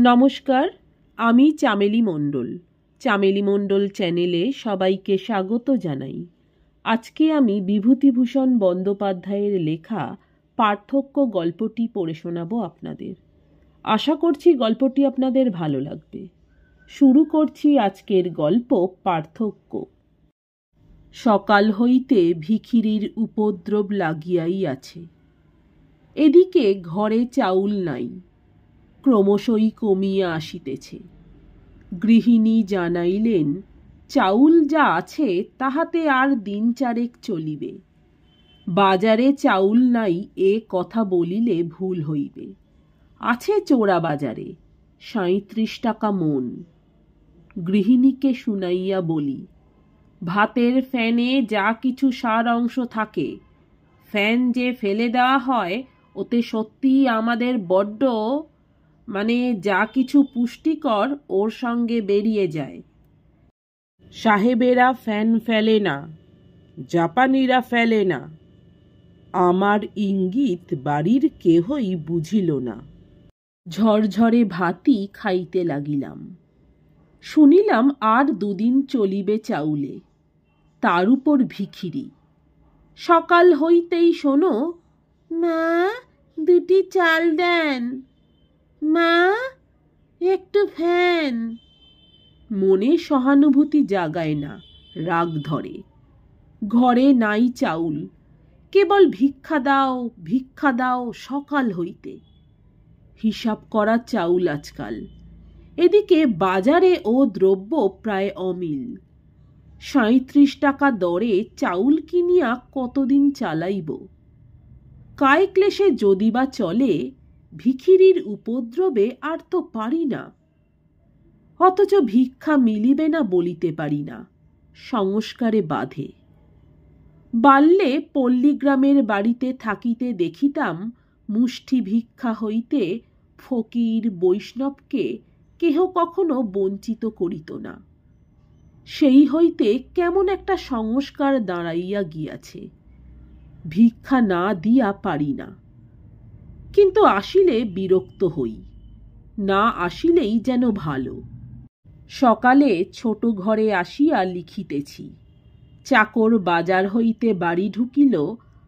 নমস্কার, আমি চামেলি মণ্ডল। চামেলি মণ্ডল চ্যানেলে সবাইকে স্বাগত জানাই। আজকে আমি বিভূতিভূষণ বন্দ্যোপাধ্যায়ের লেখা পার্থক্য গল্পটি পড়ে শোনাবো আপনাদের। আশা করছি গল্পটি আপনাদের ভালো লাগবে। শুরু করছি আজকের গল্প পার্থক্য। সকাল হইতে ভিখিরির উপদ্রব লাগিয়াই আছে। এদিকে ঘরে চাউল নাই, ক্রমশই কমিয়া আসিতেছে। গৃহিণী জানাইলেন, চাউল যা আছে তাহাতে আর দিন চারেক চলিবে। বাজারে চাউল নাই এ কথা বলিলে ভুল হইবে। আছে চোরা বাজারে ৩৭ টাকা মন। গৃহিণীকে শুনাইয়া বলি, ভাতের ফ্যানে যা কিছু সার অংশ থাকে, ফ্যান যে ফেলে দেওয়া হয় ওতে সত্যিই আমাদের বড্ড যা কিছু পুষ্টিকর ওর সঙ্গে বেরিয়ে যায়। সাহেবেরা ফ্যান ফেলে না, জাপানিরা ফেলে না। আমার ইঙ্গিত বাড়ির কেহই বুঝিল না। ঝরঝরে ভাতই খাইতে লাগিলাম। শুনিলাম আর দুদিন চলিবে চাউলে, তার উপর ভিখিরি। সকাল হইতেই শোনো, মা দুটি চাল দেন, মা একটু ফ্যান। মনে সহানুভূতি জাগায় না, রাগ ধরে। ঘরে নাই চাউল, কেবল ভিক্ষা দাও ভিক্ষা দাও সকাল হইতে। হিসাব করা চাউল আজকাল। এদিকে বাজারে ও দ্রব্য প্রায় অমিল। ৩৭ টাকা দরে চাউল কিনিয়া কতদিন চালাইব? কায় ক্লেশে যদি বা চলে, ভিখিরির উপদ্রবে আর তো পারি না। অথচ ভিক্ষা মিলিবে না বলিতে পারি না, সংস্কারে বাধে। বাল্যে পল্লীগ্রামের বাড়িতে থাকিতে দেখিতাম, মুষ্টি ভিক্ষা হইতে ফকির বৈষ্ণবকে কেহ কখনো বঞ্চিত করিত না। সেই হইতে কেমন একটা সংস্কার দাঁড়াইয়া গিয়াছে। ভিক্ষা না দিয়া পারি না, কিন্তু আসিলে বিরক্ত হই, না আসিলেই যেন ভালো। সকালে ছোট ঘরে আসিয়া লিখিতেছি। চাকর বাজার হইতে বাড়ি ঢুকিল,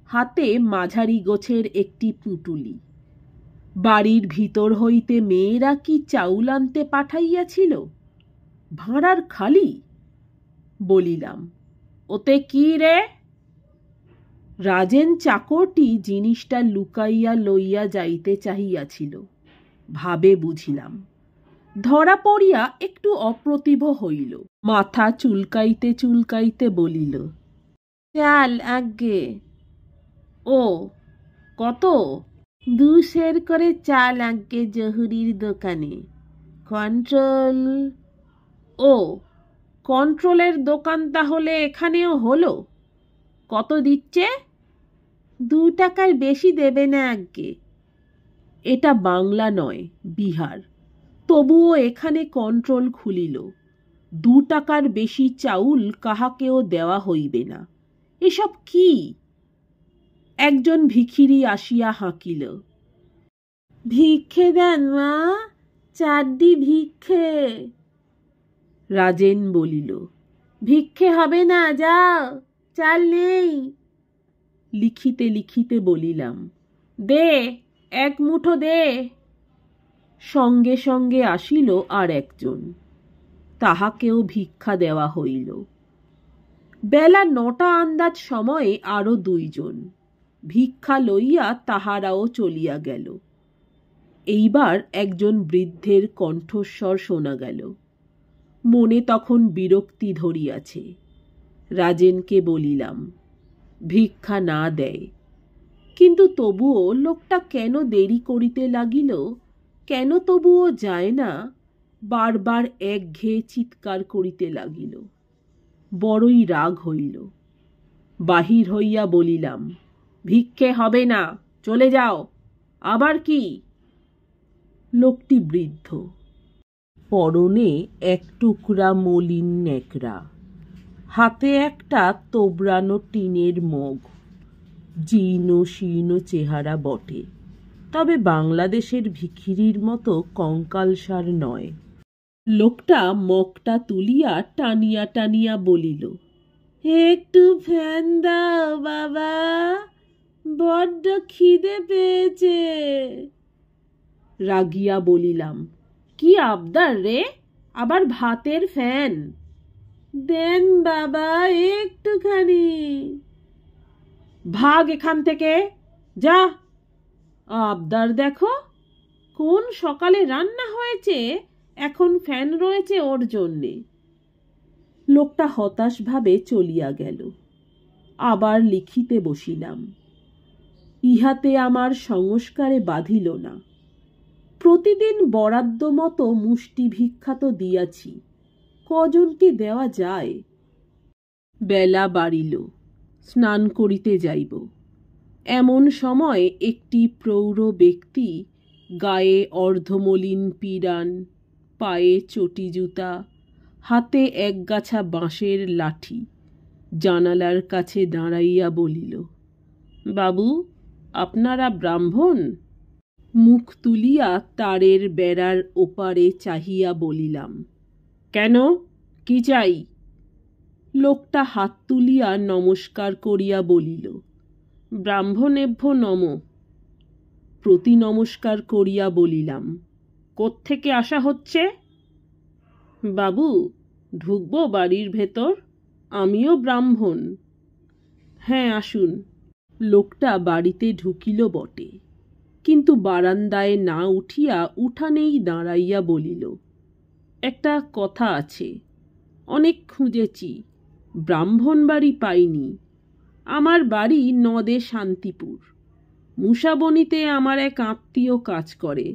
হাতে মাঝারি গোছের একটি পুঁটুলি। বাড়ির ভিতর হইতে মেয়েরা কি চাউল আনতে পাঠাইয়াছিল? ভাঁড়ার খালি। বলিলাম, ওতে কি রে? রাজেন চাকরটি জিনিসটা লুকাইয়া লইয়া যাইতে চাহিয়াছিল। ভাবে বুঝিলাম। ধরা পড়িয়া একটু অপ্রতিভ হইল। মাথা চুলকাইতে চুলকাইতে বলিল, চাল আজ্ঞে। ও কত? ২ সের করে চাল আজ্ঞে জহুরির দোকানে। কন্ট্রোল। ও কন্ট্রোলের দোকান তাহলে এখানেও হলো? কত দিচ্ছে? ২ টাকার বেশি দেবে না আজ্ঞে। এটা বাংলা নয়, বিহার। তবুও এখানে কন্ট্রোল খুলিল। ২ টাকার বেশি চাউল কাহাকেও দেওয়া হইবে না। এসব কি? একজন ভিখিরি আসিয়া হাঁকিল, ভিক্ষে দেন মা, চারদি ভিক্ষে। রাজেন বলিল, ভিক্ষে হবে না, যাও, চাল নেই। লিখিতে লিখিতে বলিলাম, দে, ১ মুঠো দে। সঙ্গে সঙ্গে আসিল আর একজন, তাহাকেও ভিক্ষা দেওয়া হইল। বেলা ৯টা আন্দাজ সময়ে আরো ২ জন ভিক্ষা লইয়া তাহারাও চলিয়া গেল। এইবার একজন বৃদ্ধের কণ্ঠস্বর শোনা গেল। মনে তখন বিরক্তি ধরিয়াছে। রাজেনকে বলিলাম, ভিক্ষা না দেয়। কিন্তু তবুও লোকটা কেন দেরি করিতে লাগিল, কেন তবুও যায় না, বারবার একঘেয়ে চিৎকার করিতে লাগিল। বড়ই রাগ হইল। বাহির হইয়া বলিলাম, ভিক্ষে হবে না, চলে যাও। আবার কি? লোকটি বৃদ্ধ, পরনে ১ টুকরা মলিন ন্যাকড়া, হাতে একটা তোবড়ানো টিনের মগ। জীর্ণ শীর্ণ চেহারা বটে, তবে বাংলাদেশের ভিখিরির মতো কঙ্কালসার নয়। লোকটা মগটা তুলিয়া টানিয়া টানিয়া বলিল, একটু ফ্যান দাও বাবা, বড্ড খিদে পেয়েছে। রাগিয়া বলিলাম, কি আবদার রে, আবার ভাতের ফ্যান? দেন বাবা একটুখানি। ভাগ এখান থেকে, যা। আবদার দেখো, কোন সকালে রান্না হয়েছে, এখন ফ্যান রয়েছে ওর জন্যে। লোকটা হতাশভাবে চলিয়া গেল। আবার লিখিতে বসিলাম। ইহাতে আমার সংস্কারে বাঁধিল না। প্রতিদিন বরাদ্দ মতো মুষ্টি ভিক্ষা তো দিয়াছি, কজনকে দেওয়া যায়? বেলা বাড়িল, স্নান করিতে যাইব। এমন সময় একটি প্রৌঢ় ব্যক্তি, গায়ে অর্ধমলিন পিরান, পায়ে চটি জুতা, হাতে একগাছা বাঁশের লাঠি, জানালার কাছে দাঁড়াইয়া বলিল, বাবু, আপনারা ব্রাহ্মণ? মুখ তুলিয়া তারের বেড়ার ওপারে চাহিয়া বলিলাম, কেন, কি চাই? লোকটা হাত তুলিয়া নমস্কার করিয়া বলিল, ব্রাহ্মণেভ্য নম। প্রতি নমস্কার করিয়া বলিলাম, কোত্থেকে আসা হচ্ছে? বাবু, ঢুকবো বাড়ির ভেতর? আমিও ব্রাহ্মণ। হ্যাঁ, আসুন। লোকটা বাড়িতে ঢুকিল বটে, কিন্তু বারান্দায় না উঠিয়া উঠানেই দাঁড়াইয়া বলিল, একটা কথা আছে, অনেক খুঁজেছি, ব্রাহ্মণ বাড়ি পাইনি। আমার বাড়ি নদে শান্তিপুর। মুসাবনীতে আমার এক আত্মীয় কাজ করে,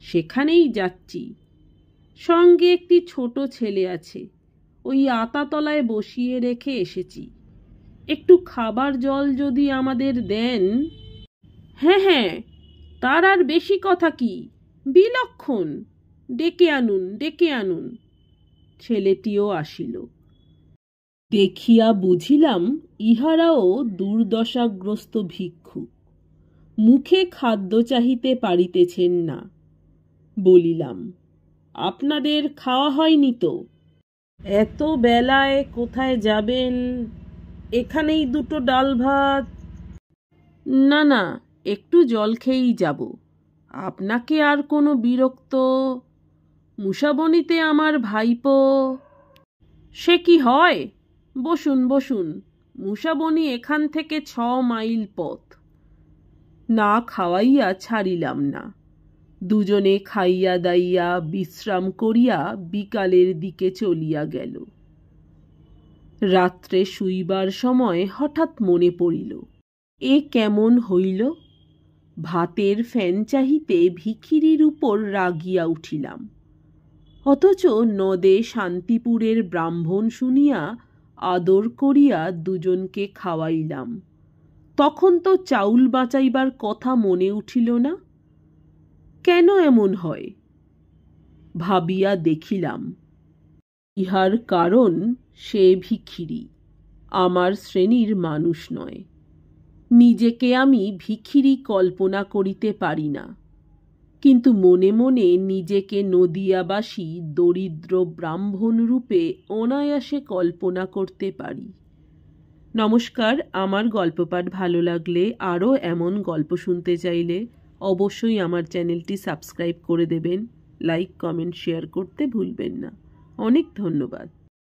সেখানেই যাচ্ছি। সঙ্গে একটি ছোট ছেলে আছে, ওই আতাতলায় বসিয়ে রেখে এসেছি। একটু খাবার জল যদি আমাদের দেন। হ্যাঁ হ্যাঁ, তার আর বেশি কথা কি, বিলক্ষণ, ডেকে আনুন, ডেকে আনুন। ছেলেটিও আসিল। দেখিয়া বুঝিলাম ইহারাও দুর্দশাগ্রস্ত ভিক্ষুক, মুখে খাদ্য চাহিতে পারিতেছেন না। বলিলাম, আপনাদের খাওয়া হয়নি তো? এত বেলায় কোথায় যাবেন? এখানেই দুটো ডাল ভাত। না না, একটু জল খেয়েই যাব। আপনাকে আর কোনো বিরক্ত? মুসাবনীতে আমার ভাইপো। সে কি হয়, বসুন বসুন, মুসাবনী এখান থেকে 6 মাইল পথ। না খাওয়াইয়া ছাড়িলাম না। দুজনে খাইয়া দাইয়া বিশ্রাম করিয়া বিকালের দিকে চলিয়া গেল। রাত্রে শুইবার সময় হঠাৎ মনে পড়িল, এ কেমন হইল? ভাতের ফ্যান চাহিতে ভিখিরির উপর রাগিয়া উঠিলাম, অথচ নদে শান্তিপুরের ব্রাহ্মণ শুনিয়া আদর করিয়া দুজনকে খাওয়াইলাম। তখন তো চাউল বাঁচাইবার কথা মনে উঠিল না। কেন এমন হয়? ভাবিয়া দেখিলাম, ইহার কারণ সে ভিখিরি, আমার শ্রেণীর মানুষ নয়। নিজেকে আমি ভিখিরি কল্পনা করিতে পারি না, কিন্তু মনে মনে নিজেকে নদিয়াবাসী দরিদ্র ব্রাহ্মণ রূপে অনায়াসে কল্পনা করতে পারি। নমস্কার। আমার গল্পপাঠ ভালো লাগলে, আরও এমন গল্প শুনতে চাইলে অবশ্যই আমার চ্যানেলটি সাবস্ক্রাইব করে দেবেন। লাইক, কমেন্ট, শেয়ার করতে ভুলবেন না। অনেক ধন্যবাদ।